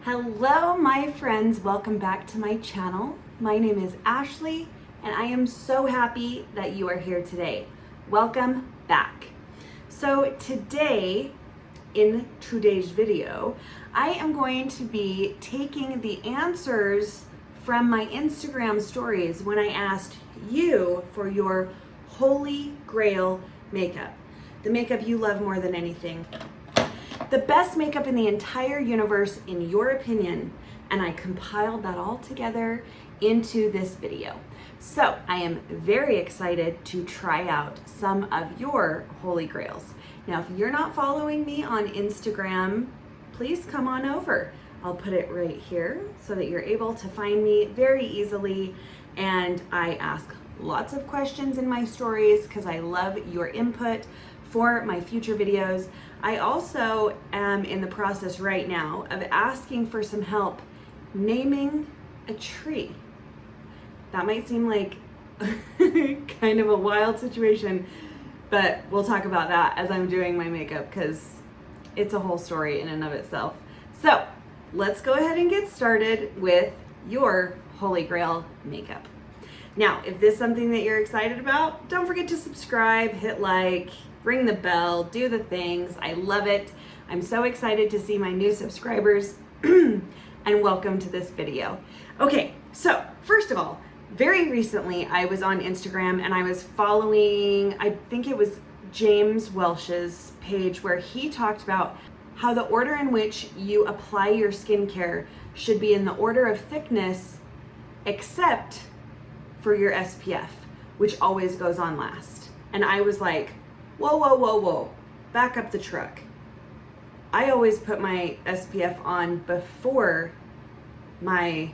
Hello my friends, welcome back to my channel. My name is Ashley and I am so happy that you are here today. Welcome back. So today, in today's video, I am going to be taking the answers from my Instagram stories when I asked you for your Holy Grail makeup. The makeup you love more than anything. The best makeup in the entire universe, in your opinion, and I compiled that all together into this video. So I am very excited to try out some of your Holy Grails. Now, if you're not following me on Instagram, please come on over. I'll put it right here so that you're able to find me very easily. And I ask lots of questions in my stories because I love your input for my future videos. I also am in the process right now of asking for some help naming a tree. That might seem like kind of a wild situation, but we'll talk about that as I'm doing my makeup because it's a whole story in and of itself. So let's go ahead and get started with your Holy Grail makeup. Now, if this is something that you're excited about, don't forget to subscribe, hit like, ring the bell, do the things. I love it. I'm so excited to see my new subscribers and welcome to this video. Okay, so first of all, very recently I was on Instagram and I was following, I think it was James Welsh's page where he talked about how the order in which you apply your skincare should be in the order of thickness except for your SPF, which always goes on last. And I was like, whoa, whoa, whoa, whoa, back up the truck. I always put my SPF on before my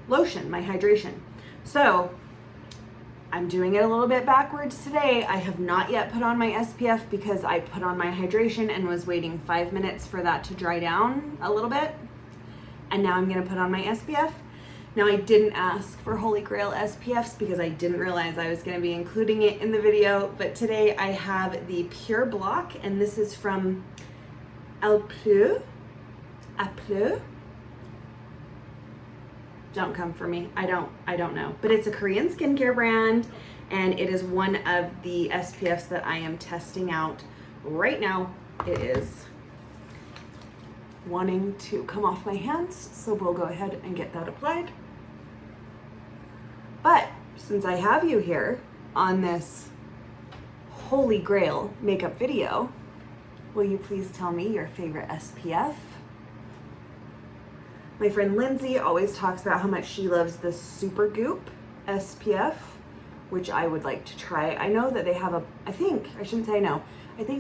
lotion, my hydration. So I'm doing it a little bit backwards today. I have not yet put on my SPF because I put on my hydration and was waiting 5 minutes for that to dry down a little bit. And now I'm gonna put on my SPF. Now, I didn't ask for Holy Grail SPFs because I didn't realize I was going to be including it in the video, but today I have the Pure Block, and this is from Pleu. Don't come for me. I don't know. But it's a Korean skincare brand, and it is one of the SPFs that I am testing out right now. It is wanting to come off my hands, so we'll go ahead and get that applied. But since I have you here on this Holy Grail makeup video, will you please tell me your favorite SPF? My friend Lindsay always talks about how much she loves the Super Goop SPF, which I would like to try. I know that they have I think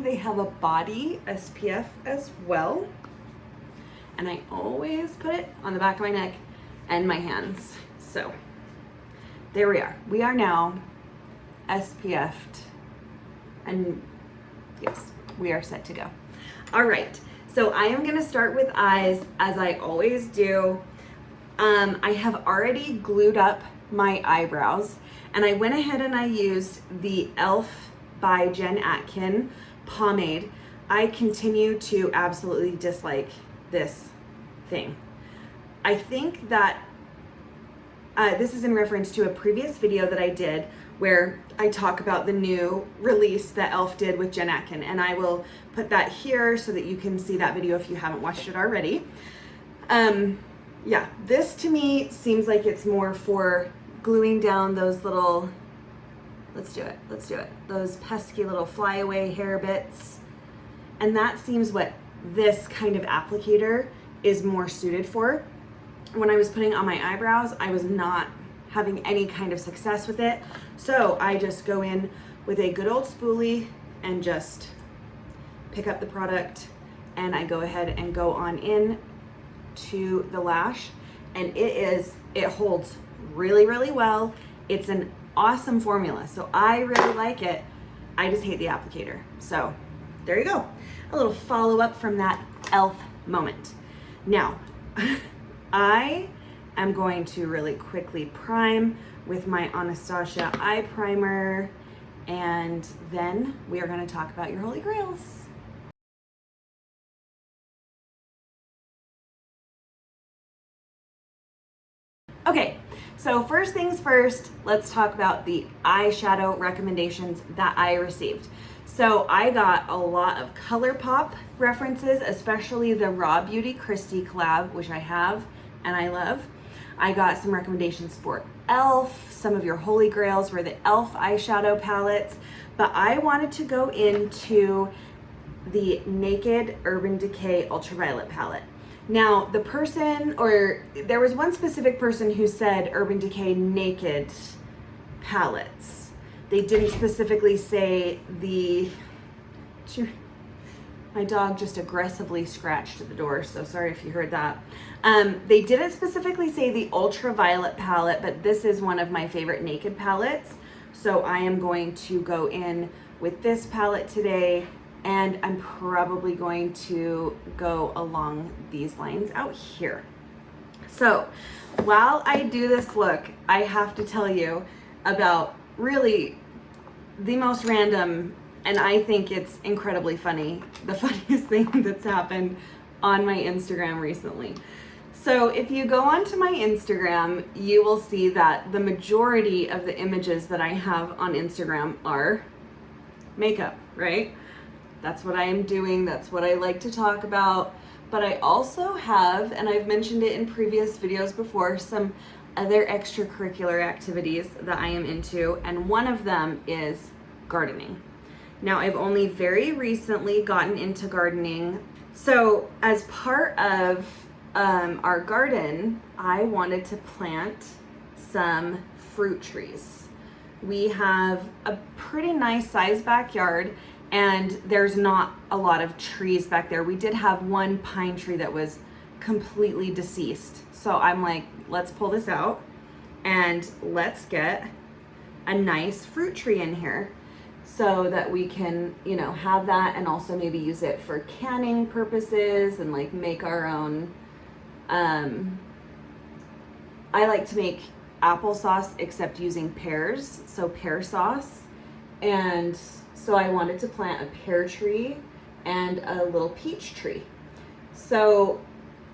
they have a body SPF as well. And I always put it on the back of my neck and my hands. So there we are. We are now SPF'd, and yes, we are set to go. All right, so I am gonna start with eyes as I always do. I have already glued up my eyebrows, and I went ahead and I used the e.l.f. by Jen Atkin pomade. I continue to absolutely dislike this thing. I think that this is in reference to a previous video that I did where I talk about the new release that e.l.f. did with Jen Atkin, and I will put that here so that you can see that video if you haven't watched it already. Yeah, this to me seems like it's more for gluing down those little, let's do it, those pesky little flyaway hair bits. And that seems what this kind of applicator is more suited for. When I was putting on my eyebrows, I was not having any kind of success with it. So I just go in with a good old spoolie and just pick up the product, and I go ahead and go on in to the lash, and it holds really, really well. It's an awesome formula. So I really like it. I just hate the applicator. So there you go. A little follow-up from that e.l.f. moment. Now, I am going to really quickly prime with my Anastasia Eye Primer, and then we are going to talk about your Holy Grails. Okay, so first things first, let's talk about the eyeshadow recommendations that I received. So I got a lot of Colourpop references, especially the Raw Beauty Christie collab, which I have and I love. I got some recommendations for e.l.f. Some of your Holy Grails were the e.l.f. eyeshadow palettes, but I wanted to go into the Naked Urban Decay Ultraviolet palette. Now, the person, or there was one specific person who said Urban Decay Naked palettes. They didn't specifically say the, my dog just aggressively scratched at the door, so sorry if you heard that. They didn't specifically say the Ultraviolet palette, but this is one of my favorite Naked palettes. So I am going to go in with this palette today, and I'm probably going to go along these lines out here. So while I do this look, I have to tell you about really the most random, and I think it's incredibly funny, the funniest thing that's happened on my Instagram recently. So if you go onto my Instagram, you will see that the majority of the images that I have on Instagram are makeup, right? That's what I am doing. That's what I like to talk about. But I also have, and I've mentioned it in previous videos before, some other extracurricular activities that I am into, and one of them is gardening. Now, I've only very recently gotten into gardening. So as part of our garden, I wanted to plant some fruit trees. We have a pretty nice sized backyard, and there's not a lot of trees back there. We did have one pine tree that was completely deceased. So I'm like, let's pull this out and let's get a nice fruit tree in here so that we can, you know, have that and also maybe use it for canning purposes and like make our own. I like to make applesauce except using pears, so pear sauce. And so I wanted to plant a pear tree and a little peach tree. So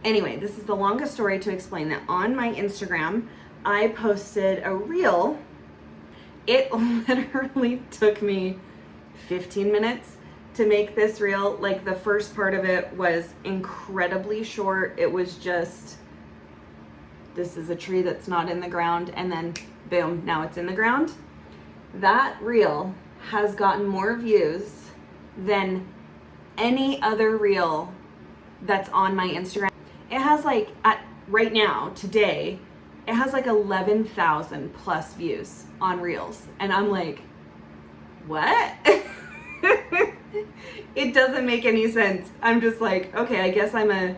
anyway, this is the longest story to explain that on my Instagram, I posted a reel. It literally took me 15 minutes to make this reel. Like, the first part of it was incredibly short. It was just, this is a tree that's not in the ground, and then boom, now it's in the ground. That reel has gotten more views than any other reel that's on my Instagram. It has like, right now, today, it has like 11,000 plus views on Reels. And I'm like, what? It doesn't make any sense. I'm just like, okay, I guess I'm an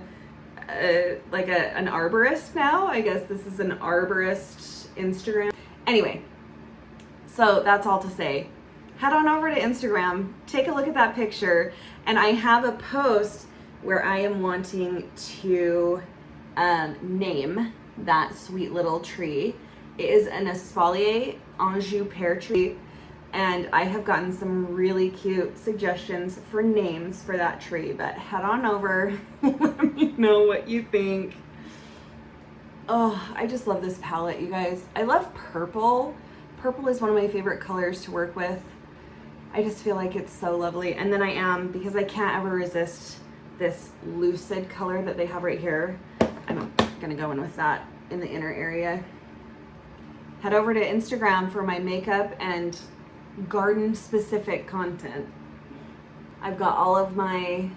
arborist now. I guess this is an arborist Instagram. Anyway, so that's all to say. Head on over to Instagram, take a look at that picture, and I have a post where I am wanting to name that sweet little tree. It is an espalier Anjou pear tree, and I have gotten some really cute suggestions for names for that tree, but head on over, let me know what you think. Oh, I just love this palette, you guys. I love purple. Purple is one of my favorite colors to work with. I just feel like it's so lovely. And then because I can't ever resist this lucid color that they have right here, I'm gonna go in with that in the inner area. Head over to Instagram for my makeup and garden specific content. I've got all of my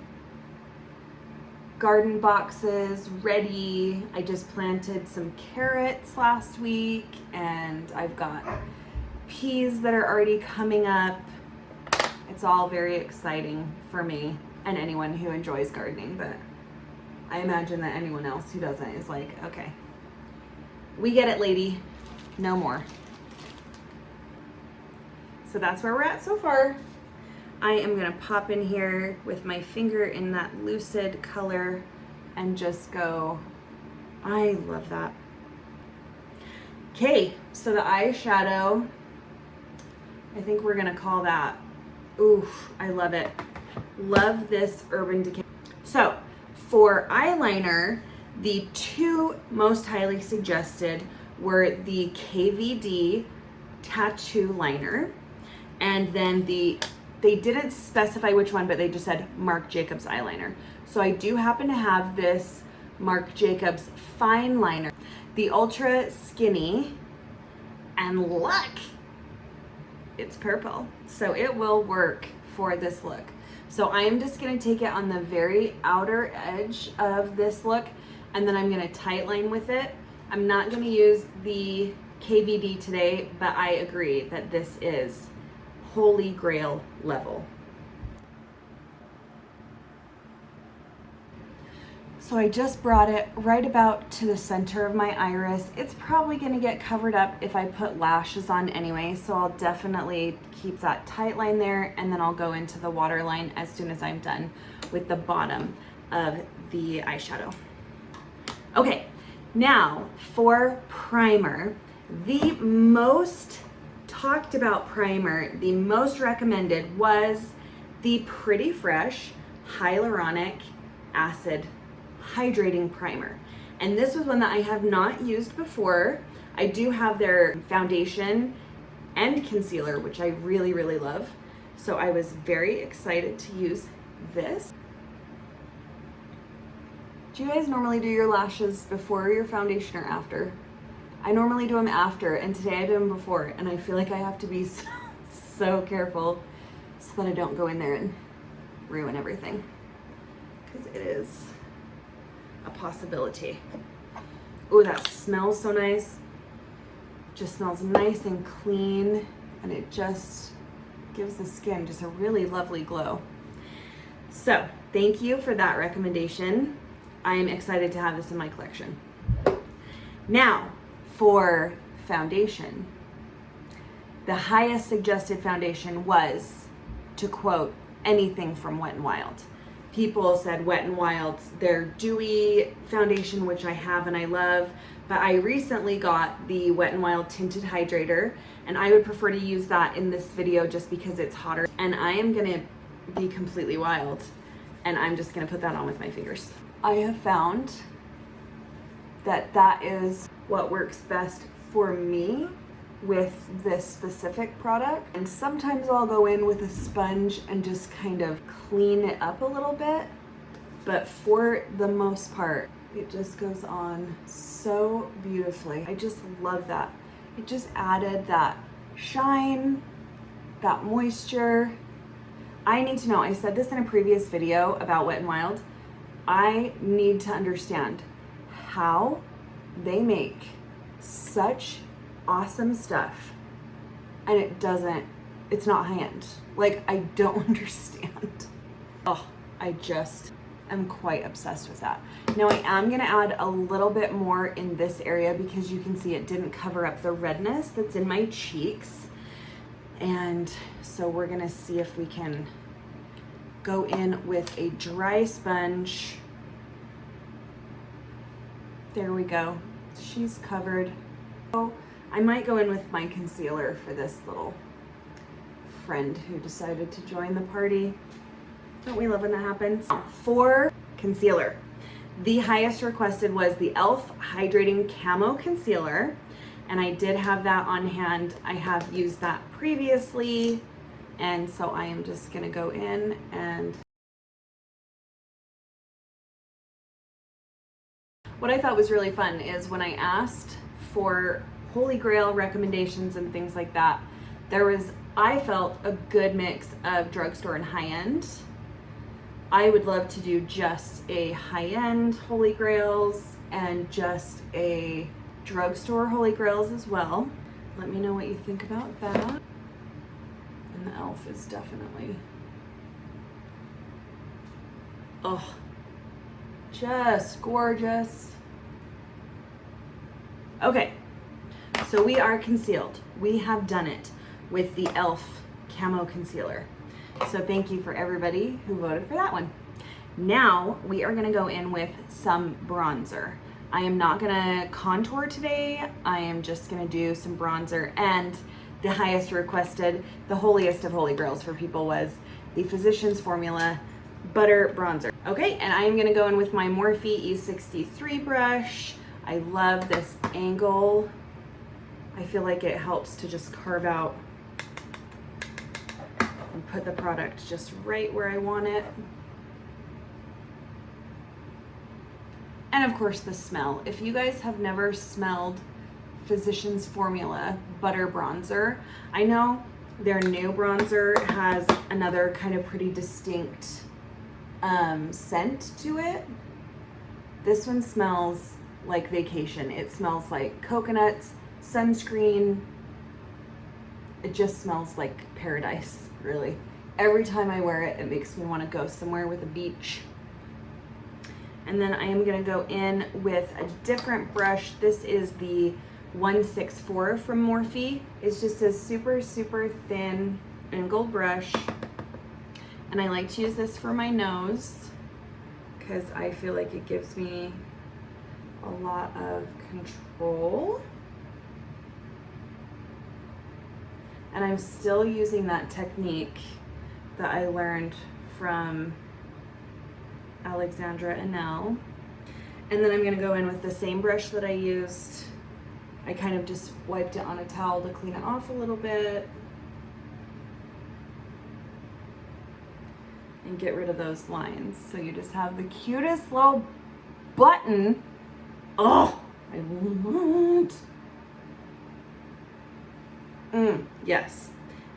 garden boxes ready. I just planted some carrots last week, and I've got peas that are already coming up. It's all very exciting for me and anyone who enjoys gardening, but I imagine that anyone else who doesn't is like, okay, we get it, lady, no more. So that's where we're at so far. I am gonna pop in here with my finger in that lucid color and just go, I love that. Okay, so the eyeshadow, I think we're gonna call that, oof, I love it. Love this Urban Decay. So for eyeliner, the two most highly suggested were the KVD Tattoo Liner, and then they didn't specify which one, but they just said Marc Jacobs eyeliner. So I do happen to have this Marc Jacobs fine liner, the ultra skinny, and look, it's purple. So it will work for this look. So I'm just gonna take it on the very outer edge of this look, and then I'm gonna tightline with it. I'm not gonna use the KVD today, but I agree that this is Holy Grail level. So I just brought it right about to the center of my iris. It's probably gonna get covered up if I put lashes on anyway, so I'll definitely keep that tight line there, and then I'll go into the waterline as soon as I'm done with the bottom of the eyeshadow. Okay, now for primer. The most talked about primer, the most recommended, was the Pretty Fresh Hyaluronic Acid Hydrating Primer. And this was one that I have not used before. I do have their foundation and concealer, which I really, really love. So I was very excited to use this. Do you guys normally do your lashes before your foundation or after? I normally do them after, and today I did them before, and I feel like I have to be so careful so that I don't go in there and ruin everything, because it is a possibility. Oh, that smells so nice. Just smells nice and clean, and it just gives the skin just a really lovely glow. So thank you for that recommendation. I'm excited to have this in my collection. Now for foundation. The highest suggested foundation was, to quote, anything from Wet n Wild. People said Wet n Wild's their dewy foundation, which I have and I love, but I recently got the Wet n Wild Tinted Hydrator, and I would prefer to use that in this video just because it's hotter. And I am gonna be completely wild, and I'm just gonna put that on with my fingers. I have found that that is what works best for me with this specific product. And sometimes I'll go in with a sponge and just kind of clean it up a little bit, but for the most part, it just goes on so beautifully. I just love that. It just added that shine, that moisture. I need to know, I said this in a previous video about Wet n Wild, I need to understand how they make such awesome stuff and it's not high-end. Like, I don't understand. Oh, I just am quite obsessed with that. Now I am gonna add a little bit more in this area because you can see it didn't cover up the redness that's in my cheeks. And so we're gonna see if we can go in with a dry sponge. There we go. She's covered. So I might go in with my concealer for this little friend who decided to join the party. Don't we love when that happens? For concealer, the highest requested was the e.l.f. Hydrating Camo Concealer, and I did have that on hand. I have used that previously, and so I am just gonna go in and what I thought was really fun is when I asked for Holy Grail recommendations and things like that, there was, I felt, a good mix of drugstore and high-end. I would love to do just a high-end Holy Grails and just a drugstore Holy Grails as well. Let me know what you think about that. And the e.l.f. is definitely, oh, just gorgeous. Okay, so we are concealed. We have done it with the e.l.f. Camo Concealer. So thank you for everybody who voted for that one. Now we are gonna go in with some bronzer. I am not gonna contour today. I am just gonna do some bronzer, and the highest requested, the holiest of Holy Grails for people, was the Physicians Formula Butter Bronzer. Okay, and I am gonna go in with my Morphe E63 brush. I love this angle I feel like it helps to just carve out and put the product just right where I want it. And of course the smell. If you guys have never smelled Physicians Formula Butter Bronzer, I know their new bronzer has another kind of pretty distinct scent to it. This one smells like vacation. It smells like coconuts, sunscreen. It just smells like paradise, really. Every time I wear it, it makes me want to go somewhere with a beach. And then I am gonna go in with a different brush. This is the 164 from Morphe. It's just a super, super thin angled brush. And I like to use this for my nose because I feel like it gives me a lot of control. And I'm still using that technique that I learned from Alexandra Anel. And then I'm gonna go in with the same brush that I used. I kind of just wiped it on a towel to clean it off a little bit and get rid of those lines. So you just have the cutest little button. Oh, I want. Yes.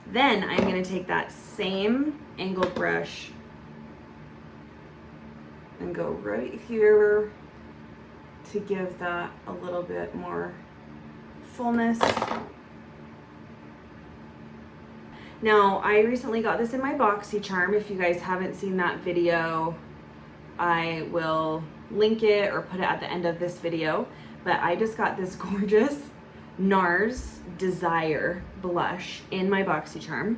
Then I'm gonna take that same angled brush and go right here to give that a little bit more fullness. Now, I recently got this in my BoxyCharm. If you guys haven't seen that video, I will link it or put it at the end of this video. But I just got this gorgeous Nars Desire blush in my BoxyCharm.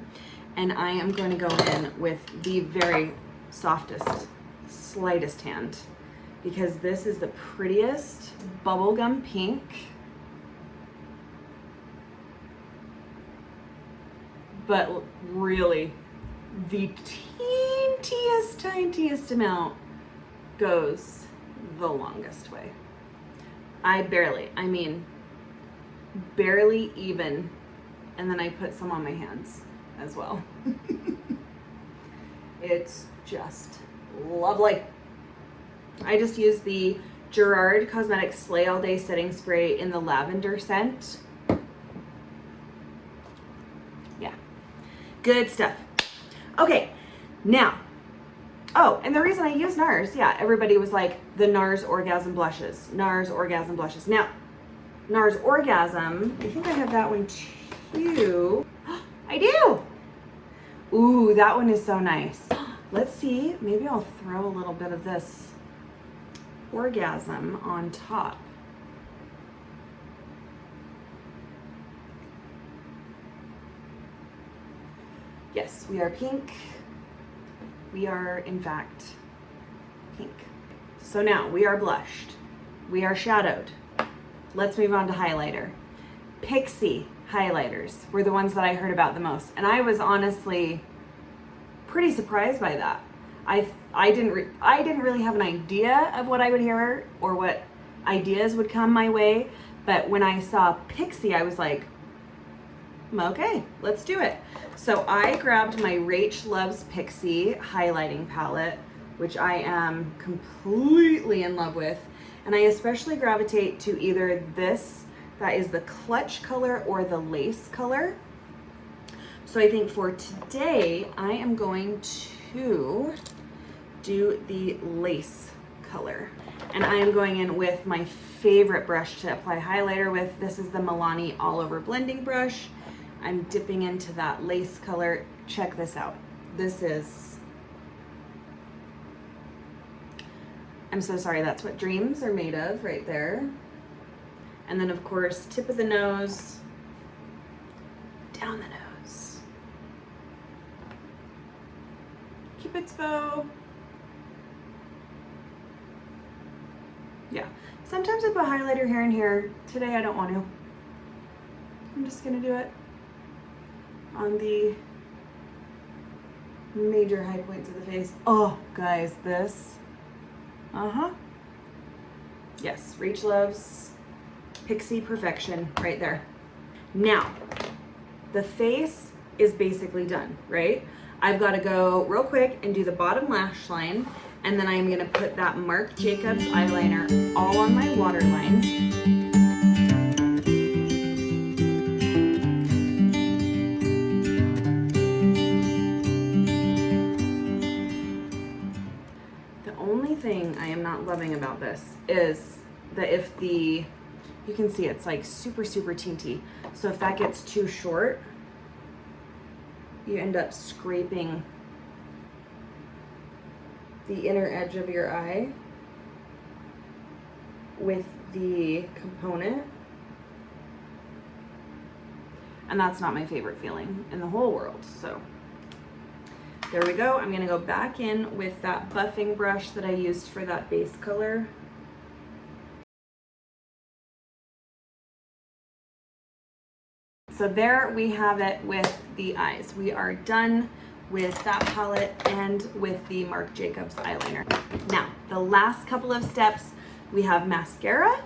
And I am going to go in with the very softest, slightest hand, because this is the prettiest bubblegum pink. But really, the tiniest amount goes the longest way. I mean, barely even. And then I put some on my hands as well. It's just lovely. I just used the Gerard Cosmetics Slay All Day Setting Spray in the lavender scent. Yeah, good stuff. Okay, now, oh, and the reason I use Nars, yeah, everybody was like, the Nars Orgasm blushes. Nars Orgasm blushes. Now, Nars Orgasm, I think I have that one too. I do. Ooh, that one is so nice. Let's see, maybe I'll throw a little bit of this Orgasm on top. Yes, we are pink. We are, in fact, pink. So now we are blushed. We are shadowed. Let's move on to highlighter. Pixi highlighters were the ones that I heard about the most. And I was honestly pretty surprised by that. I didn't really have an idea of what I would hear or what ideas would come my way. But when I saw Pixi, I was like, okay, let's do it. So I grabbed my Rachh Loves Pixi highlighting palette, which I am completely in love with. And I especially gravitate to either this, that is the clutch color, or the lace color. So I think for today, I am going to do the lace color. And I am going in with my favorite brush to apply highlighter with. This is the Milani All Over Blending Brush. I'm dipping into that lace color. Check this out. This is, I'm so sorry, that's what dreams are made of right there. And then of course, tip of the nose, down the nose. Cupid's bow. Yeah, sometimes I put highlighter here and here. Today I don't want to. I'm just gonna do it on the major high points of the face. Oh, guys, this. Yes, Rachh Loves Pixi perfection right there. Now, the face is basically done, right? I've got to go real quick and do the bottom lash line, and then I'm gonna put that Marc Jacobs eyeliner all on my waterline. The only thing I am not loving about this is that if you can see it's like super, super tinty. So if that gets too short, you end up scraping the inner edge of your eye with the component. And that's not my favorite feeling in the whole world. So there we go. I'm gonna go back in with that buffing brush that I used for that base color. So there we have it with the eyes. We are done with that palette and with the Marc Jacobs eyeliner. Now, the last couple of steps, we have mascara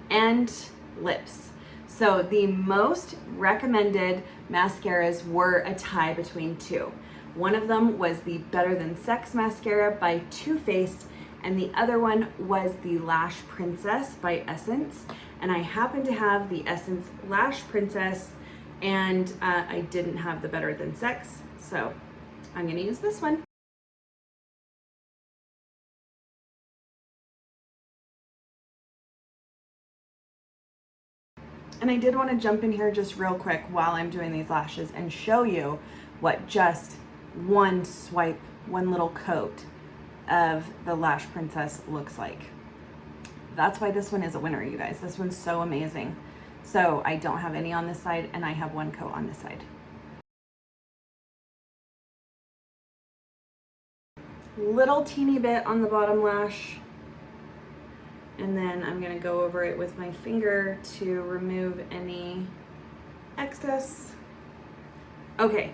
and lips. So the most recommended mascaras were a tie between two. One of them was the Better Than Sex mascara by Too Faced, and the other one was the Lash Princess by Essence. And I happen to have the Essence Lash Princess, and I didn't have the Better Than Sex, so I'm gonna use this one. And I did want to jump in here just real quick while I'm doing these lashes and show you what just one swipe, one little coat of the Lash Princess looks like. That's why this one is a winner, you guys. This one's so amazing. So I don't have any on this side, and I have one coat on this side. Little teeny bit on the bottom lash, and then I'm gonna go over it with my finger to remove any excess. Okay,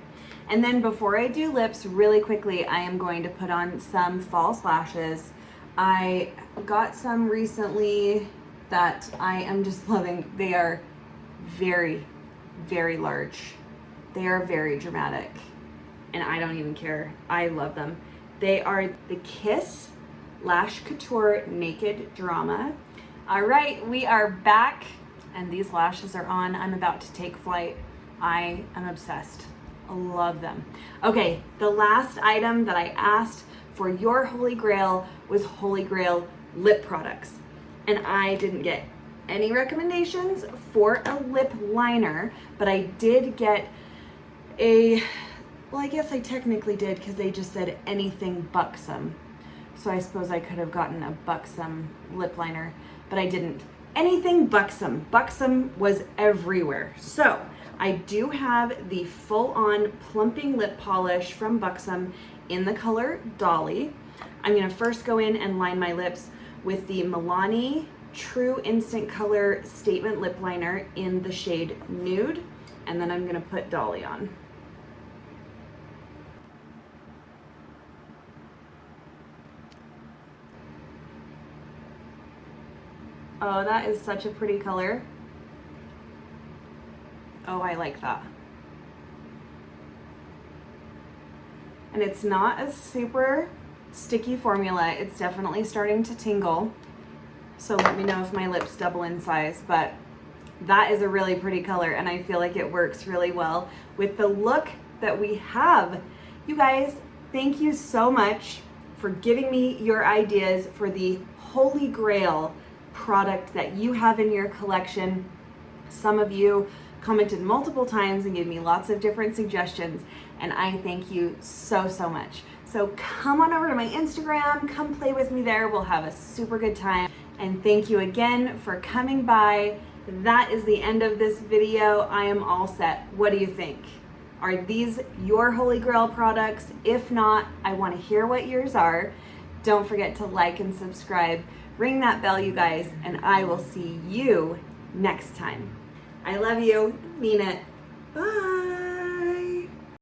and then before I do lips, really quickly, I am going to put on some false lashes. I got some recently that I am just loving. They are very, very large. They are very dramatic, and I don't even care. I love them. They are the Kiss Lash Couture Naked Drama. All right, we are back, and these lashes are on. I'm about to take flight. I am obsessed. I love them. Okay, the last item that I asked for your Holy Grail was Holy Grail lip products. And I didn't get any recommendations for a lip liner, but I did get well, I guess I technically did because they just said anything buxom. So I suppose I could have gotten a buxom lip liner, but I didn't. Anything buxom. Buxom was everywhere. So I do have the full-on plumping lip polish from Buxom in the color Dolly. I'm gonna first go in and line my lips with the Milani True Instant Color Statement Lip Liner in the shade Nude, and then I'm gonna put Dolly on. Oh, that is such a pretty color. Oh, I like that. And it's not a super sticky formula. It's definitely starting to tingle. So let me know if my lips double in size, but that is a really pretty color, and I feel like it works really well with the look that we have. You guys, thank you so much for giving me your ideas for the Holy Grail product that you have in your collection. Some of you commented multiple times and gave me lots of different suggestions, and I thank you so, so much. So come on over to my Instagram, come play with me there. We'll have a super good time. And thank you again for coming by. That is the end of this video. I am all set. What do you think? Are these your Holy Grail products? If not, I want to hear what yours are. Don't forget to like and subscribe. Ring that bell, you guys, and I will see you next time. I love you. Mean it. Bye.